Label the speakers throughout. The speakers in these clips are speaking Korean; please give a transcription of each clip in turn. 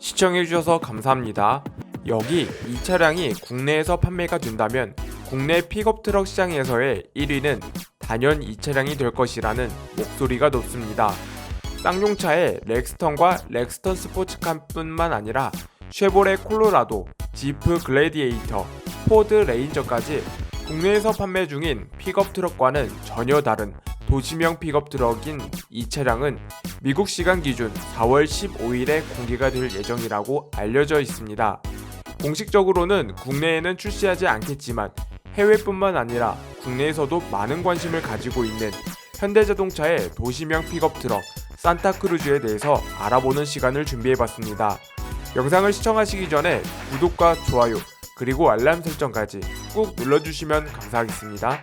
Speaker 1: 시청해주셔서 감사합니다. 여기 이 차량이 국내에서 판매가 된다면 국내 픽업 트럭 시장에서의 1위는 단연 이 차량이 될 것이라는 목소리가 높습니다. 쌍용차의 렉스턴과 렉스턴 스포츠카뿐만 아니라 쉐보레 콜로라도, 지프 글래디에이터, 포드 레인저까지 국내에서 판매 중인 픽업 트럭과는 전혀 다른 도시명 픽업 트럭인 이 차량은 미국 시간 기준 4월 15일에 공개가 될 예정이라고 알려져 있습니다. 공식적으로는 국내에는 출시하지 않겠지만 해외뿐만 아니라 국내에서도 많은 관심을 가지고 있는 현대자동차의 도시명 픽업 트럭 산타크루즈에 대해서 알아보는 시간을 준비해봤습니다. 영상을 시청하시기 전에 구독과 좋아요 그리고 알람 설정까지 꾹 눌러주시면 감사하겠습니다.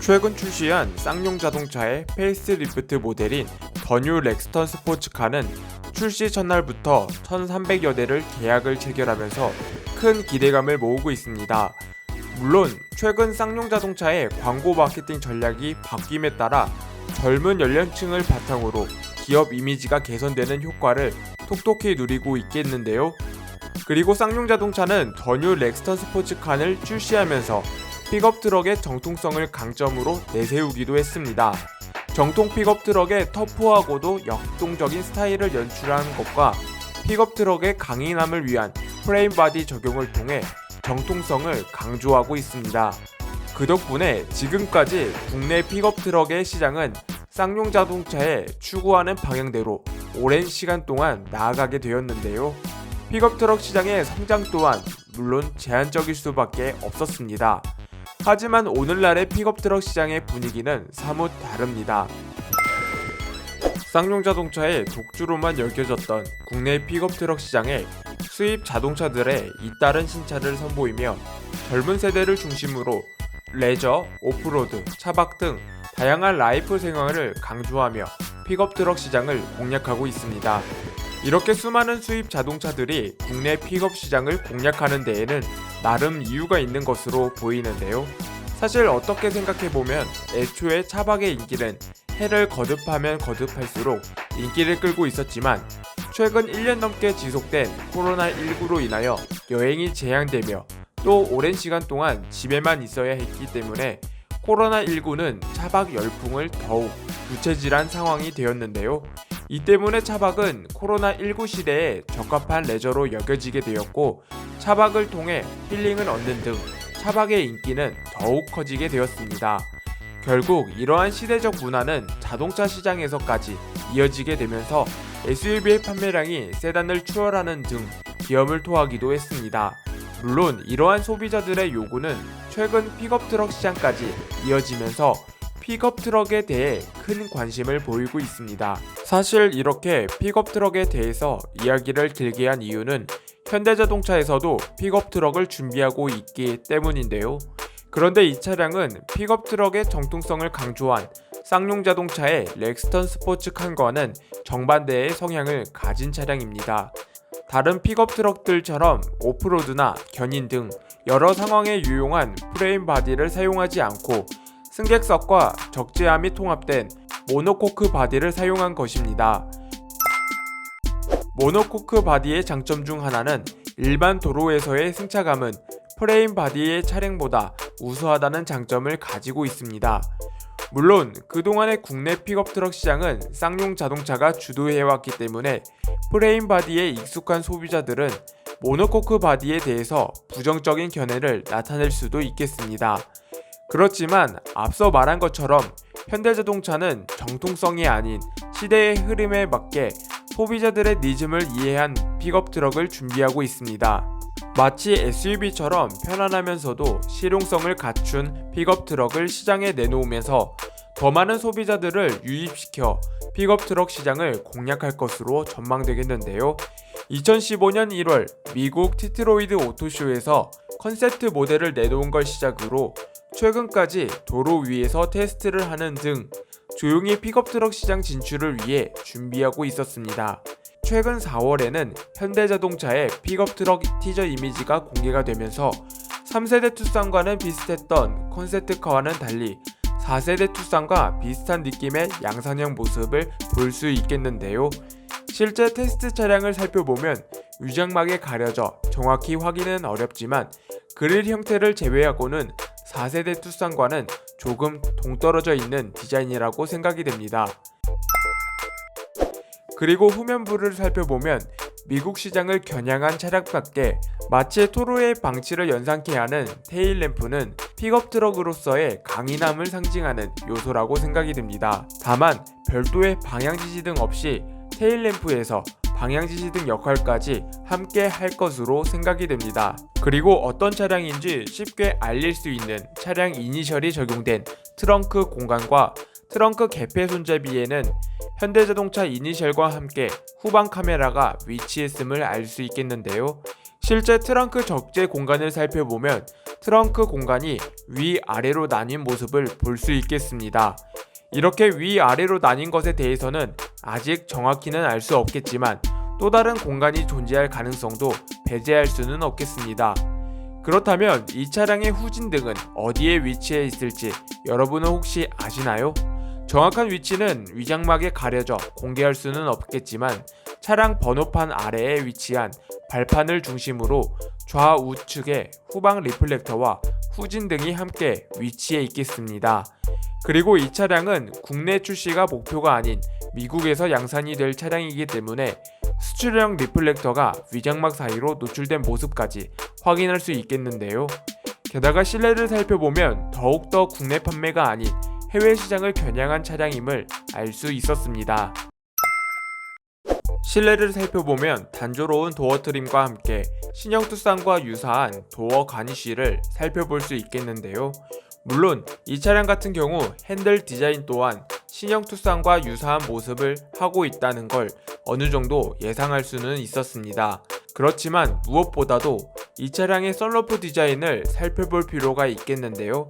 Speaker 1: 최근 출시한 쌍용자동차의 페이스리프트 모델인 더 뉴 렉스턴 스포츠카는 출시 첫날부터 1,300여 대를 계약을 체결하면서 큰 기대감을 모으고 있습니다. 물론 최근 쌍용자동차의 광고 마케팅 전략이 바뀜에 따라 젊은 연령층을 바탕으로 기업 이미지가 개선되는 효과를 톡톡히 누리고 있겠는데요. 그리고 쌍용자동차는 더 뉴 렉스턴 스포츠카를 출시하면서 픽업 트럭의 정통성을 강점으로 내세우기도 했습니다. 정통 픽업 트럭의 터프하고도 역동적인 스타일을 연출한 것과 픽업 트럭의 강인함을 위한 프레임 바디 적용을 통해 정통성을 강조하고 있습니다. 그 덕분에 지금까지 국내 픽업 트럭의 시장은 쌍용자동차의 추구하는 방향대로 오랜 시간 동안 나아가게 되었는데요. 픽업 트럭 시장의 성장 또한 물론 제한적일 수밖에 없었습니다. 하지만 오늘날의 픽업 트럭 시장의 분위기는 사뭇 다릅니다. 쌍용자동차의 독주로만 여겨졌던 국내 픽업 트럭 시장에 수입 자동차들의 잇따른 신차를 선보이며 젊은 세대를 중심으로 레저, 오프로드, 차박 등 다양한 라이프 생활을 강조하며 픽업 트럭 시장을 공략하고 있습니다. 이렇게 수많은 수입 자동차들이 국내 픽업 시장을 공략하는 데에는 나름 이유가 있는 것으로 보이는데요. 사실 어떻게 생각해보면 애초에 차박의 인기는 해를 거듭하면 거듭할수록 인기를 끌고 있었지만 최근 1년 넘게 지속된 코로나19로 인하여 여행이 제한되며 또 오랜 시간 동안 집에만 있어야 했기 때문에 코로나19는 차박 열풍을 더욱 부채질한 상황이 되었는데요. 이 때문에 차박은 코로나19 시대에 적합한 레저로 여겨지게 되었고 차박을 통해 힐링을 얻는 등 차박의 인기는 더욱 커지게 되었습니다. 결국 이러한 시대적 문화는 자동차 시장에서까지 이어지게 되면서 SUV의 판매량이 세단을 추월하는 등 기염을 토하기도 했습니다. 물론 이러한 소비자들의 요구는 최근 픽업 트럭 시장까지 이어지면서 픽업 트럭에 대해 큰 관심을 보이고 있습니다. 사실 이렇게 픽업 트럭에 대해서 이야기를 길게 한 이유는 현대자동차에서도 픽업 트럭을 준비하고 있기 때문인데요. 그런데 이 차량은 픽업 트럭의 정통성을 강조한 쌍용자동차의 렉스턴 스포츠카와는 정반대의 성향을 가진 차량입니다. 다른 픽업 트럭들처럼 오프로드나 견인 등 여러 상황에 유용한 프레임 바디를 사용하지 않고 승객석과 적재함이 통합된 모노코크 바디를 사용한 것입니다. 모노코크 바디의 장점 중 하나는 일반 도로에서의 승차감은 프레임 바디의 차량보다 우수하다는 장점을 가지고 있습니다. 물론 그동안의 국내 픽업 트럭 시장은 쌍용 자동차가 주도해왔기 때문에 프레임 바디에 익숙한 소비자들은 모노코크 바디에 대해서 부정적인 견해를 나타낼 수도 있겠습니다. 그렇지만 앞서 말한 것처럼 현대자동차는 정통성이 아닌 시대의 흐름에 맞게 소비자들의 니즘을 이해한 픽업 트럭을 준비하고 있습니다. 마치 SUV처럼 편안하면서도 실용성을 갖춘 픽업 트럭을 시장에 내놓으면서 더 많은 소비자들을 유입시켜 픽업 트럭 시장을 공략할 것으로 전망되겠는데요. 2015년 1월 미국 디트로이트 오토쇼에서 컨셉트 모델을 내놓은 걸 시작으로 최근까지 도로 위에서 테스트를 하는 등 조용히 픽업 트럭 시장 진출을 위해 준비하고 있었습니다. 최근 4월에는 현대자동차의 픽업 트럭 티저 이미지가 공개가 되면서 3세대 투싼과는 비슷했던 컨셉트카와는 달리 4세대 투싼과 비슷한 느낌의 양산형 모습을 볼 수 있겠는데요. 실제 테스트 차량을 살펴보면 위장막에 가려져 정확히 확인은 어렵지만 그릴 형태를 제외하고는 4세대 투싼과는 조금 동떨어져 있는 디자인이라고 생각이 됩니다. 그리고 후면부를 살펴보면 미국 시장을 겨냥한 차량답게 마치 토로의 방치를 연상케 하는 테일램프는 픽업 트럭으로서의 강인함을 상징하는 요소라고 생각이 됩니다. 다만 별도의 방향지시 등 없이 테일램프에서 방향지시 등 역할까지 함께 할 것으로 생각이 됩니다. 그리고 어떤 차량인지 쉽게 알릴 수 있는 차량 이니셜이 적용된 트렁크 공간과 트렁크 개폐 손잡이에는 현대자동차 이니셜과 함께 후방 카메라가 위치했음을 알 수 있겠는데요. 실제 트렁크 적재 공간을 살펴보면 트렁크 공간이 위아래로 나뉜 모습을 볼 수 있겠습니다. 이렇게 위아래로 나뉜 것에 대해서는 아직 정확히는 알 수 없겠지만 또 다른 공간이 존재할 가능성도 배제할 수는 없겠습니다. 그렇다면 이 차량의 후진등은 어디에 위치해 있을지 여러분은 혹시 아시나요? 정확한 위치는 위장막에 가려져 공개할 수는 없겠지만 차량 번호판 아래에 위치한 발판을 중심으로 좌우측에 후방 리플렉터와 후진등이 함께 위치해 있겠습니다. 그리고 이 차량은 국내 출시가 목표가 아닌 미국에서 양산이 될 차량이기 때문에 수출형 리플렉터가 위장막 사이로 노출된 모습까지 확인할 수 있겠는데요. 게다가 실내를 살펴보면 더욱더 국내 판매가 아닌 해외 시장을 겨냥한 차량임을 알 수 있었습니다. 실내를 살펴보면 단조로운 도어 트림과 함께 신형 투싼과 유사한 도어 가니쉬를 살펴볼 수 있겠는데요. 물론 이 차량 같은 경우 핸들 디자인 또한 신형 투싼과 유사한 모습을 하고 있다는 걸 어느 정도 예상할 수는 있었습니다. 그렇지만 무엇보다도 이 차량의 썬루프 디자인을 살펴볼 필요가 있겠는데요.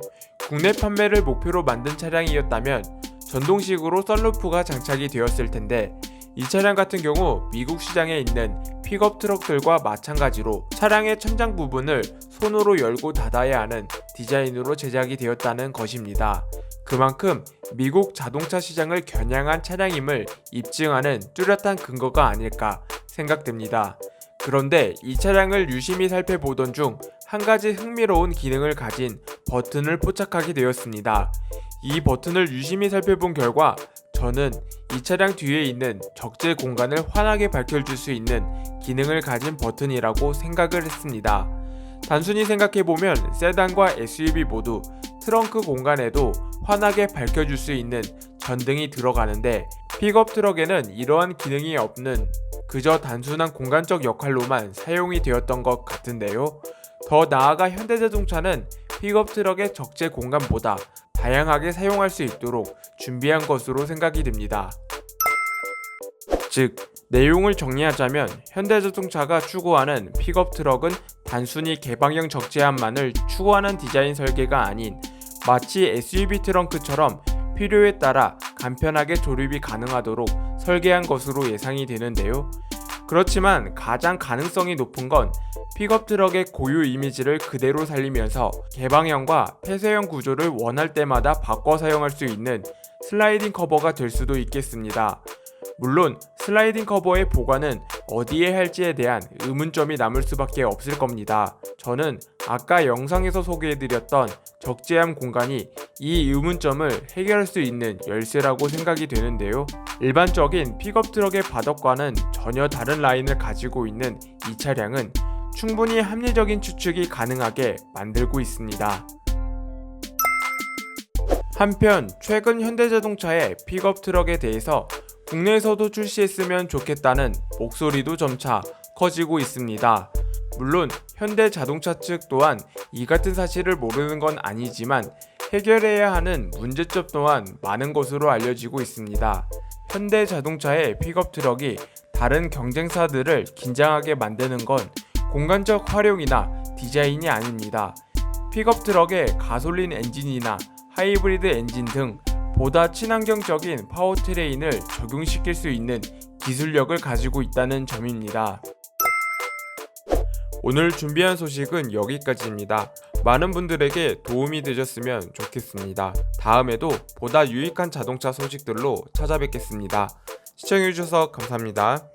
Speaker 1: 국내 판매를 목표로 만든 차량이었다면 전동식으로 썬루프가 장착이 되었을 텐데 이 차량 같은 경우 미국 시장에 있는 픽업 트럭들과 마찬가지로 차량의 천장 부분을 손으로 열고 닫아야 하는 디자인으로 제작이 되었다는 것입니다. 그만큼 미국 자동차 시장을 겨냥한 차량임을 입증하는 뚜렷한 근거가 아닐까 생각됩니다. 그런데 이 차량을 유심히 살펴보던 중 한 가지 흥미로운 기능을 가진 버튼을 포착하게 되었습니다. 이 버튼을 유심히 살펴본 결과 저는 이 차량 뒤에 있는 적재 공간을 환하게 밝혀줄 수 있는 기능을 가진 버튼이라고 생각을 했습니다. 단순히 생각해보면 세단과 SUV 모두 트렁크 공간에도 환하게 밝혀줄 수 있는 전등이 들어가는데 픽업 트럭에는 이러한 기능이 없는 그저 단순한 공간적 역할로만 사용이 되었던 것 같은데요. 더 나아가 현대자동차는 픽업 트럭의 적재 공간보다 다양하게 사용할 수 있도록 준비한 것으로 생각이 됩니다. 즉, 내용을 정리하자면 현대자동차가 추구하는 픽업 트럭은 단순히 개방형 적재함만을 추구하는 디자인 설계가 아닌 마치 SUV 트렁크처럼 필요에 따라 간편하게 조립이 가능하도록 설계한 것으로 예상이 되는데요. 그렇지만 가장 가능성이 높은 건 픽업 트럭의 고유 이미지를 그대로 살리면서 개방형과 폐쇄형 구조를 원할 때마다 바꿔 사용할 수 있는 슬라이딩 커버가 될 수도 있겠습니다. 물론 슬라이딩 커버의 보관은 어디에 할지에 대한 의문점이 남을 수밖에 없을 겁니다. 저는 아까 영상에서 소개해드렸던 적재함 공간이 이 의문점을 해결할 수 있는 열쇠라고 생각이 되는데요. 일반적인 픽업 트럭의 바닥과는 전혀 다른 라인을 가지고 있는 이 차량은 충분히 합리적인 추측이 가능하게 만들고 있습니다. 한편 최근 현대자동차의 픽업 트럭에 대해서 국내에서도 출시했으면 좋겠다는 목소리도 점차 커지고 있습니다. 물론 현대자동차 측 또한 이 같은 사실을 모르는 건 아니지만 해결해야 하는 문제점 또한 많은 것으로 알려지고 있습니다. 현대자동차의 픽업 트럭이 다른 경쟁사들을 긴장하게 만드는 건 공간적 활용이나 디자인이 아닙니다. 픽업 트럭의 가솔린 엔진이나 하이브리드 엔진 등 보다 친환경적인 파워트레인을 적용시킬 수 있는 기술력을 가지고 있다는 점입니다. 오늘 준비한 소식은 여기까지입니다. 많은 분들에게 도움이 되셨으면 좋겠습니다. 다음에도 보다 유익한 자동차 소식들로 찾아뵙겠습니다. 시청해주셔서 감사합니다.